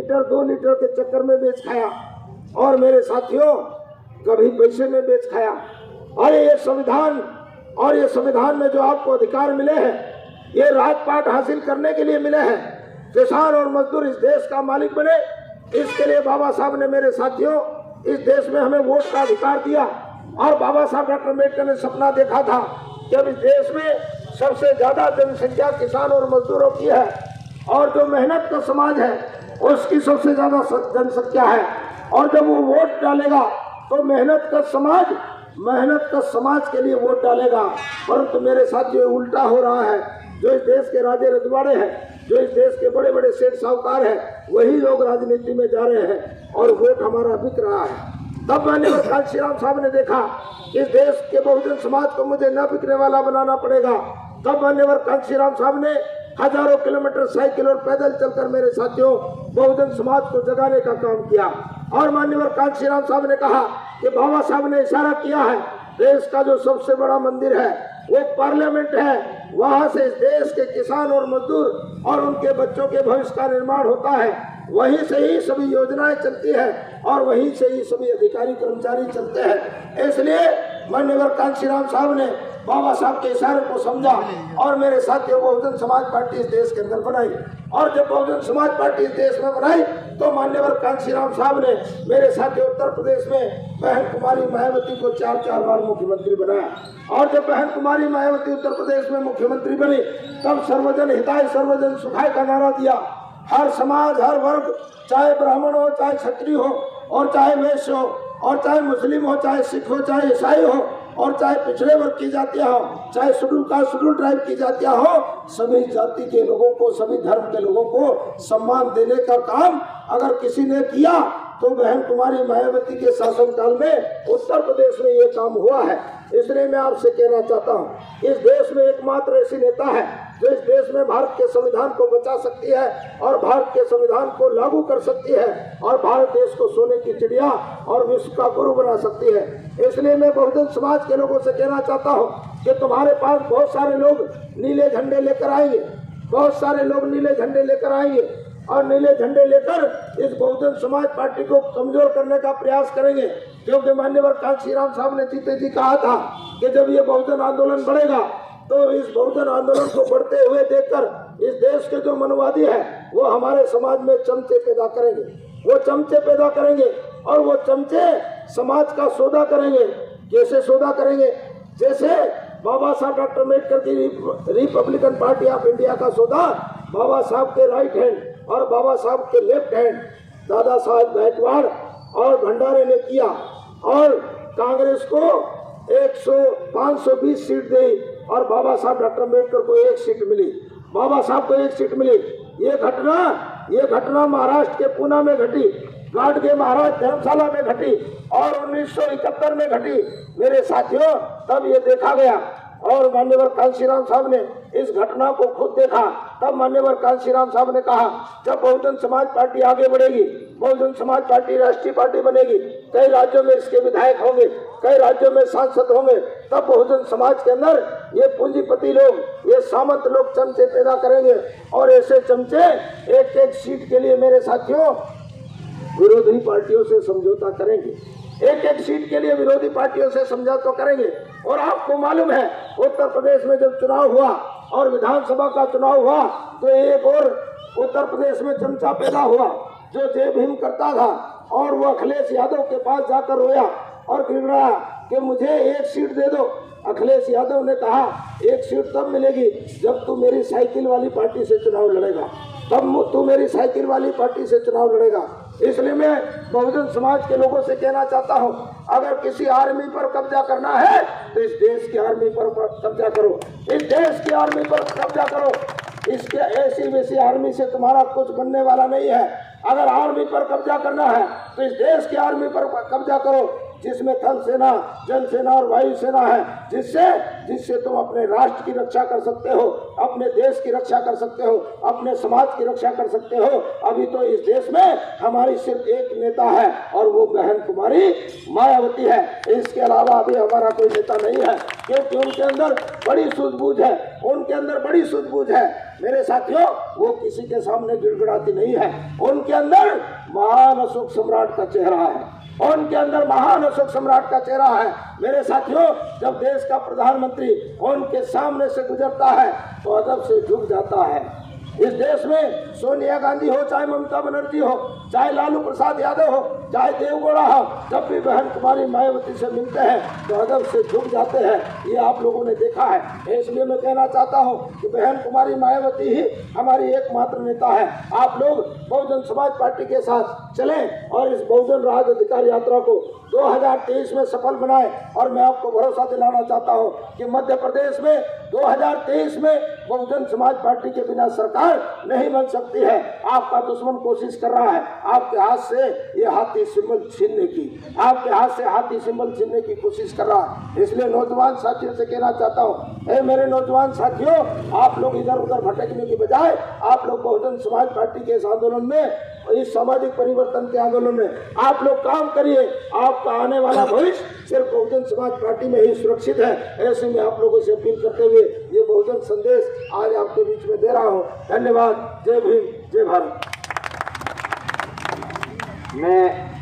Litre 2 litre के चक्कर में बेच खाया, और मेरे साथियों कभी पैसे में बेच खाया। अरे ये संविधान, और ये संविधान में जो आपको अधिकार मिले हैं, ये राजपाट हासिल करने के लिए मिले हैं। किसान और मजदूर इस देश का मालिक बने, इसके लिए बाबा साहब ने मेरे साथियों इस देश में हमें वोट का अधिकार दिया। और बाबा साहब डॉक्टर अम्बेडकर ने सपना देखा था कि अब इस देश में सबसे ज्यादा जनसंख्या किसान और मजदूरों की है, और जो मेहनत का समाज है उसकी सबसे ज्यादा जनसंख्या है। और जब वो वोट डालेगा तो मेहनत का समाज के लिए वोट डालेगा। परंतु मेरे साथियों उल्टा हो रहा है। जो इस देश के राजे रजवाड़े हैं, जो इस देश के बड़े बड़े सेठ साहूकार हैं, वही लोग राजनीति में जा रहे हैं और वोट हमारा बिक रहा है। तब माननीय कांशीराम साहब ने देखा इस देश के बहुजन समाज को मुझे न बिकने वाला बनाना पड़ेगा। तब माननीय कांशीराम साहब ने हजारों किलोमीटर साइकिल और पैदल चलकर मेरे साथियों बहुजन समाज को जगाने का काम किया। और माननीय कांशीराम साहब ने कहा कि बाबा साहब ने इशारा किया है, देश का जो सबसे बड़ा मंदिर है वो पार्लियामेंट है, वहां से इस देश के किसान और मजदूर और उनके बच्चों के भविष्य का निर्माण होता है, वहीं से ही सभी योजनाएं चलती है और वहीं से ही सभी अधिकारी कर्मचारी चलते हैं। इसलिए माननीय कांशीराम साहब ने बाबा साहब के इशारे को समझा और मेरे साथियों बहुजन समाज पार्टी इस देश के अंदर बनाई। और जब बहुजन समाज पार्टी इस देश में बनाई तो माननीय कांशीराम साहब ने मेरे साथियों उत्तर प्रदेश में बहन कुमारी मायावती को 4 बार मुख्यमंत्री बनाया। और जब बहन कुमारी मायावती उत्तर प्रदेश में मुख्यमंत्री बनी तब सर्वजन हिताय सर्वजन सुखाय का नारा दिया। हर समाज, हर वर्ग, चाहे ब्राह्मण हो, चाहे क्षत्रिय हो, और चाहे वैश्य हो, और चाहे मुस्लिम हो, चाहे सिख हो, चाहे ईसाई हो, और चाहे पिछड़े वर्ग की जातियां हो, चाहे शेड्यूल ट्राइब की जातियां हो, सभी जाति के लोगों को, सभी धर्म के लोगों को सम्मान देने का काम अगर किसी ने किया तो बहन कुमारी मायावती के शासनकाल में उत्तर प्रदेश में ये काम हुआ है। इसलिए मैं आपसे कहना चाहता हूँ, इस देश में एकमात्र ऐसी नेता है जो इस देश में भारत के संविधान को बचा सकती है और भारत के संविधान को लागू कर सकती है और भारत देश को सोने की चिड़िया और विश्व का गुरु बना सकती है। इसलिए मैं बहुजन समाज के लोगों से कहना चाहता हूँ कि तुम्हारे पास बहुत सारे लोग नीले झंडे लेकर आएंगे, बहुत सारे लोग नीले झंडे लेकर आएंगे और नीले झंडे लेकर इस बहुजन समाज पार्टी को कमजोर करने का प्रयास करेंगे। क्योंकि माननीय कांशीराम साहब ने जीते जी कहा था कि जब ये बहुजन आंदोलन बढ़ेगा तो इस बहुजन आंदोलन को बढ़ते हुए देखकर इस देश के जो मनवादी है वो हमारे समाज में चमचे पैदा करेंगे, वो चमचे पैदा करेंगे और वो चमचे समाज का सौदा करेंगे। कैसे सौदा करेंगे? जैसे बाबा साहब डॉक्टर अम्बेडकर की रिपब्लिकन पार्टी ऑफ इंडिया का सौदा बाबा साहब के राइट हैंड और बाबा साहब के लेफ्ट हैंड दादा साहब गायकवाड़ और भंडारे ने किया और कांग्रेस को 520 सीट दी और बाबा साहब डॉक्टर अम्बेडकर को 1 सीट मिली, बाबा साहब को 1 सीट मिली। ये घटना महाराष्ट्र के पूना में घटी, गाडगे महाराज धर्मशाला में घटी और 1971 में घटी। मेरे साथियों तब ये देखा गया और माननीय कांशीराम साहब ने इस घटना को खुद देखा। तब माननीय कांशीराम साहब ने कहा जब बहुजन समाज पार्टी आगे बढ़ेगी, बहुजन समाज पार्टी राष्ट्रीय पार्टी बनेगी, कई राज्यों में इसके विधायक होंगे, कई राज्यों में सांसद होंगे, तब बहुजन समाज के अंदर ये पूंजीपति लोग, ये सामंत लोग चमचे पैदा करेंगे और ऐसे चमचे एक सीट के लिए मेरे साथियों विरोधी पार्टियों से समझौता करेंगे, एक सीट के लिए विरोधी पार्टियों से समझौता करेंगे। और आपको मालूम है उत्तर प्रदेश में जब चुनाव हुआ और विधानसभा का चुनाव हुआ तो एक और उत्तर प्रदेश में चमचा पैदा हुआ जो जय भीम करता था और वो अखिलेश यादव के पास जाकर रोया और गिड़गिड़ाया कि मुझे 1 सीट दे दो। अखिलेश यादव ने कहा 1 सीट तब मिलेगी जब तू मेरी साइकिल वाली पार्टी से चुनाव लड़ेगा, तब तू मेरी साइकिल वाली पार्टी से चुनाव लड़ेगा। इसलिए मैं बहुजन समाज के लोगों से कहना चाहता हूं, अगर किसी आर्मी पर कब्जा करना है तो इस देश की आर्मी पर कब्जा करो, इस देश की आर्मी पर कब्जा करो। इसके ऐसी वैसी आर्मी से तुम्हारा कुछ बनने वाला नहीं है। अगर आर्मी पर कब्जा करना है तो इस देश की आर्मी पर कब्जा करो जिसमें थल सेना, जल सेना और वायु सेना है, जिससे तुम अपने राष्ट्र की रक्षा कर सकते हो, अपने देश की रक्षा कर सकते हो, अपने समाज की रक्षा कर सकते हो। अभी तो इस देश में हमारी सिर्फ एक नेता है और वो बहन कुमारी मायावती है। इसके अलावा अभी हमारा कोई नेता नहीं है क्योंकि उनके अंदर बड़ी सूझबूझ है, उनके अंदर बड़ी सूझबूझ है। मेरे साथियों वो किसी के सामने गिड़गिड़ाती नहीं है, उनके अंदर महान अशोक सम्राट का चेहरा है, और उनके अंदर महान अशोक सम्राट का चेहरा है। मेरे साथियों, जब देश का प्रधानमंत्री उनके सामने से गुजरता है तो अदब से झुक जाता है। इस देश में सोनिया गांधी हो, चाहे ममता बनर्जी हो, चाहे लालू प्रसाद यादव हो, चाहे देवगौड़ा हो, जब भी बहन कुमारी मायावती से मिलते हैं तो अदब से झुक जाते हैं। ये आप लोगों ने देखा है। इसलिए मैं कहना चाहता हूँ कि बहन कुमारी मायावती ही हमारी एकमात्र नेता है। आप लोग बहुजन समाज पार्टी के साथ चलें और इस बहुजन राज अधिकार यात्रा को 2023 में सफल बनाए। और मैं आपको भरोसा दिलाना चाहता हूं कि मध्य प्रदेश में 2023 में बहुजन समाज पार्टी के बिना सरकार नहीं बन सकती है। आपका दुश्मन कोशिश कर रहा है आपके हाथ से ये हाथी सिंबल छीनने की, आपके हाथ से हाथी सिंबल छीनने की कोशिश कर रहा है। इसलिए नौजवान साथियों से कहना चाहता हूँ, मेरे नौजवान साथियों, आप लोग इधर उधर भटकने की बजाय आप लोग बहुजन समाज पार्टी के इस आंदोलन में, इस सामाजिक परिवर्तन के आंदोलन में आप लोग काम करिए। आपका आने वाला भविष्य सिर्फ बहुजन समाज पार्टी में ही सुरक्षित है। ऐसे में आप लोगों से अपील करते हुए ये बहुजन संदेश आज आपके बीच में दे रहा हूँ। धन्यवाद। जय भीम, जय भारत। मैं